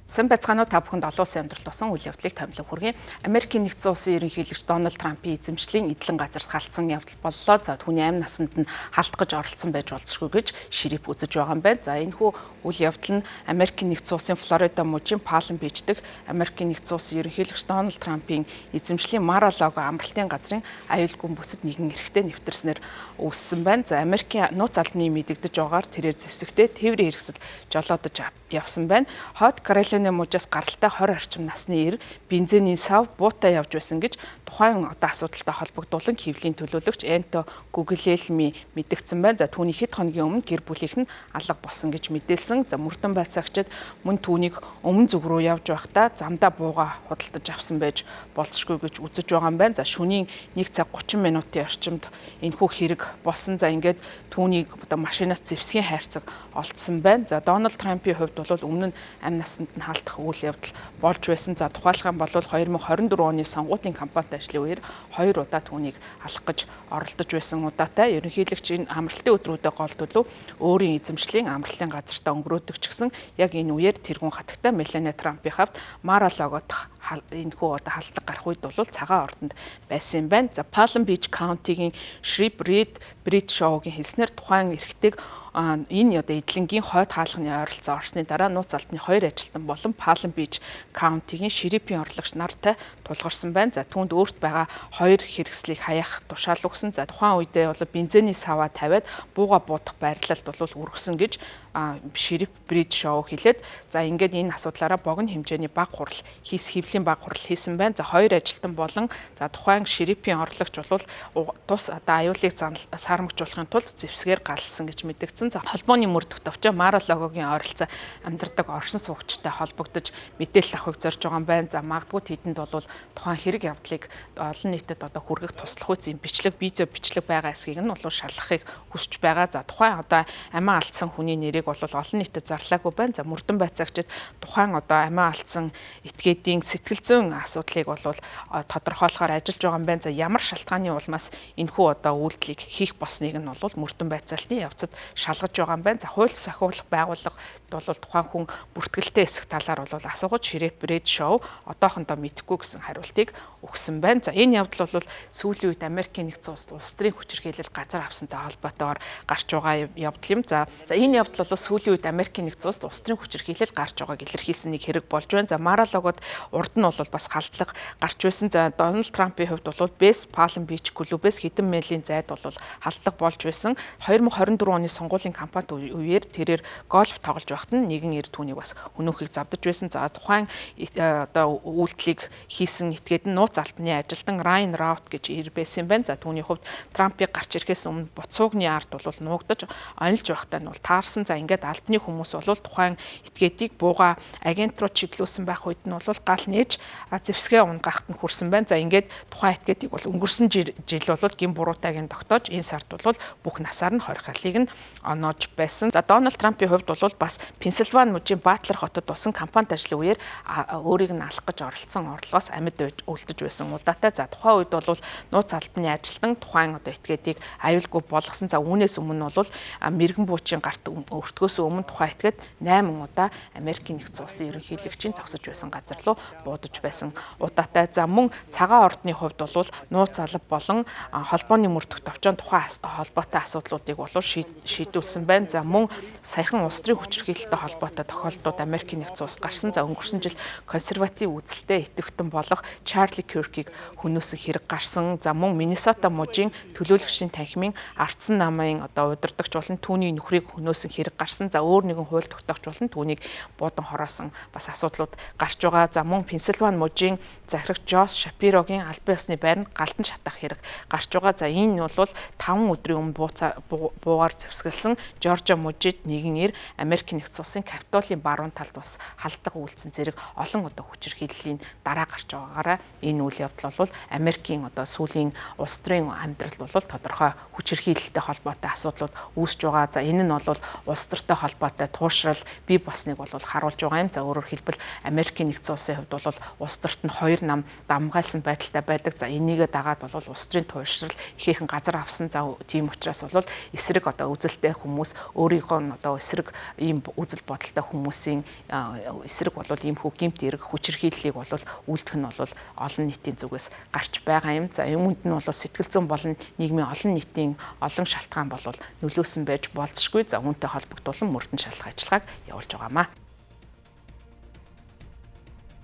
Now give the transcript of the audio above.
Сан байцгаанууд та бүхэнд олон улсын амьдралд болсон үйл явдлыг томилон хүргэе. Америкийн нэгдсэн улсын ерөнхийлөгч Дональд Трампын эзэмшлийн эдлэн газарт халтсан явдал боллоо. За түүний амь насанд нь халтгаж оролцсон байж болзошгүй гэж ширэп үзэж байгаа юм байна. За энэхүү үйл явдал нь Америкийн нэгдсэн улсын Флорида мужийн Палм Бич дэх Америкийн нэгдсэн улсын ерөнхийлөгч Дональд Трампын эзэмшлийн Мар-а-лаго амралтын газрын аюулгүй бүсэд нэгэн эрэгтэй нэвтэрснээр үүссэн байна. За Америкийн нууц албаны мэдэгдэж байгаагаар тэрээр зэвсэгтэй тээврийн хэрэгсэл жолоодож явсан байна. Хот Каролина мужаас гаралтай 20 орчим насны эр бензиний сав буутай явж байсан гэж тухайн асуудалтай холбогдуулан хэвлэлийн төлөөлөгч Энто Гуглелми мэдгдсэн байна. За түүний хэд хоногийн өмнө гэр бүлийнх нь алга болсон гэж мэдээлсэн. За мөрдөн байцаагчид мөн түүнийг өмнө зүг рүү явж байхдаа замдаа бууга худалдаж авсан байж болзошгүй гэж үзэж байгаа юм байна. За шөнийн 1 цаг 30 минутын орчимд энэхүү хэрэг болсон. За ингээд түүнийг одоо машинаас зэвсгийн хайрцаг олдсон байна. За Дональд Трампын хувьд бол өмнө нь амь насанд нь халтах үйл явдал болж байсан. За тухайлах юм бол 2024 оны сонгуулийн кампанит ажлын үеэр 2 удаа түүнийг алах гэж оролдож байсан удаатай. Ерөнхийлөгч энэ амралтын өдрүүдэд гол төлөв өөрийн эзэмшлийн амралтын газартаа өнгөрөөдөг ч гэсэн яг энэ үеэр тэргүүн хатагтай Мелани Трампын хавьд Мар-а-лаго дахь энэхүү одоо халдлага гарах үед бол цагаан ордонд байсан юм байна. За Палм Бич Каунтигийн Шрип Рид Брит шоугийн хэлснээр тухайн эрэгтэйг энэ одоо эдлэнгийн хойд хаалганы ойролцоо орсны дараа нууц албаны 2 ажилтан болон Палм Бич Каунтигийн шерифийн орлогч нартай тулгарсан байна. За түүнд өөрт байгаа 2 хэрэгслийг хаяах тушаал өгсөн. За тухайн үедээ бол бензиний саваа тавиад бууга буудах байрлалд бол өргөсөн гэж шериф Брит шоу хэлээд за ингээд энэ асуудлаараа богино хэмжээний баг хурал хэвлэлийн баг хурал хийсэн байна. За 2 ажилтан болон за тухайн шерифийн орлогч бол тус одоо аюулыг сармагжуулахын тулд зэвсгээр галсан гэж мэдэгдсэн. За холбооны мөрдөх товчоо Мар-а-лагогийн ойролцоо амьдардаг оршин суугчтай холбогдож мэдээлэл авахыг зорж байгаа юм байна. За магадгүй тэдэнд бол тухайн хэрэг явдлыг олон нийтэд одоо хүргэх туслах үс юм бичлэг видео бичлэг байгаа эсхийг нь бол шалгахыг хүсэж байгаа. За тухайн одоо амиа алдсан хүний нэрийг бол олон нийтэд зарлаагүй байна. За мөрдөн байцаагчид тухайн одоо амиа алдсан этгээдийн сэтгэл зүйн асуудлыг бол тодорхойлохоор ажиллаж байгаа юм байна. За ямар шалтгааны улмаас энэхүү одоо үйлдэлийг хийх болсныг нь бол мөрдөн байцаалтын явцад шалгаж байгаа юм байна. За хууль сахиулах байгууллага бол тухайн хүн бүртгэлтэй эсэх талаар бол асуугаж ширэп Бред шоу одоохондоо мэдэхгүй гэсэн хариултыг өгсөн байна. За энэ явдал бол сүүлийн үед Америкийн нэгдсэн улс төрийн хүчирхийлэл газар авсантай холбоотойгоор гарч байгаа явдал юм. За энэ явдал бол сүүлийн үед Америкийн нэгдсэн улс төрийн хүчирхийлэл гарч байгааг илэрхийлсэн нэг хэрэг болж байна. За Мар-а-лагод урд нь бол бас халдлага гарч байсан. За Дональд Трампын хувьд бол Бэс Палм Бич клубээс хэдэн милийн зайд бол халдлага болж байсан. 2024 оны сонгуулийн кампанит үеэр тэрээр гольф тоглож байхад нь нэгэн эр түүнийг бас өнөөхийг завдаж байсан. За тухайн одоо үйлдэлийг хийсэн этгээд нь нууц албаны ажилтан Райан Раут гэж ир байсан юм байна. За түүний хувьд Трампыг гарч ирэхээс өмнө буцуугны ард бол нуугдаж онилж байхдаа нь бол таарсан. За ингээд албаны хүмүүс бол тухайн этгээдийг бууга агент руу чиглүүлсэн байх үед нь бол гал нээж зэвсгээ унгахад нь хүрсэн байна. За ингээд тухайн этгээдийг бол өнгөрсөн жил бол гин буруутайгийн тогтоож энэ сард бол бүх насаар нь хорихлыг нь оноож байсан. За Дональд Трампын хувьд бол бас Пенсильвани мужийн Батлер хотод болсон кампанит ажлын үеэр өөрийг нь алах гэж оролцсон орлогоос амьд үлдэж байсан удаатай. За тухайн үед бол нууц албаны ажилтан тухайн одоо этгээдийг аюулгүй болгосон. За үүнээс өмнө бол мэрэгэн буучийн гарт өртгөөс өмнө тухайн этгээд 8 удаа Америкийн нэгдсэн улсын ерөнхийлөгчийн зогсож байсан газар руу буудаж байсан удаатай. За мөн цагаан ордны хувьд бол нууц алба болон холбооны мөрдөх товчоон тухайн холбоотой асуудлуудыг бол шийдүүлсэн байна. За мөн саяхан улс төрийн хүчирхийлэлтэй холбоотой тохиолдлууд Америкийн нэгдсэн улсад гарсан. За өнгөрсөн жил консерватив үзэлтэй идэвхтэн болох Чарли Киркийг хөнөөсөн хэрэг гарсан. За мөн Миннесота мужийн төлөөлөгчдийн танхимын ардсан намын одоо удирдагч болон түүний нөхрийг хөнөөсөн хэрэг гарсан. За өөр нэгэн хууль тогтоогч болон түүнийг буудан хороосон бас асуудлууд гарч байгаа. За мөн Пенсильвани мужийн захирагч Джош Шапирогийн албан ёсны байранд галдан шатах хэрэг гарч байгаа. За энэ бол 5 өдрийн өмнө буугаар зэвсгэлсэн Жоржиа мужид нэгэн ир Америкийн нэгдсэн улсын Капитолийн баруун талд бас халдлага үйлдсэн зэрэг олон одоо хүчирхийллийн дараа гарч байгаагаараа энэ үйл явдал бол Америкийн одоо сүүлийн улс төрийн амьдрал бол тодорхой хүчирхийлэлтэй холбоотой асуудлууд үүсэж байгаа. За энэ нь бол улс улс төртэй холбоотой туушрал бий болсныг бол харуулж байгаа юм. За өөрөөр хэлбэл Америкийн нэгдсэн улсын хувьд бол улс төрт нь 2 нам дамгаалсан байдалтай байдаг. За энийгээ дагаад бол улс төрийн туушрал ихээхэн газар авсан. За тийм учраас бол эсрэг одоо үзэлтэй хүмүүс өөрийнхөө одоо эсрэг ийм үзэл бодолтой хүмүүсийн эсрэг бол иймхүү гэмт хэрэг хүчирхийллийг бол үйлдэх нь бол олон нийтийн зүгээс гарч байгаа юм. За юунд нь бол сэтгэл зүйн болон нийгмийн олон нийтийн олон шалтгаан бол нөлөөсөн байж болзошгүй. За үүнтэй холбогдуулан мөрдөн шалгах ажиллагааг явуулж байгаамаа.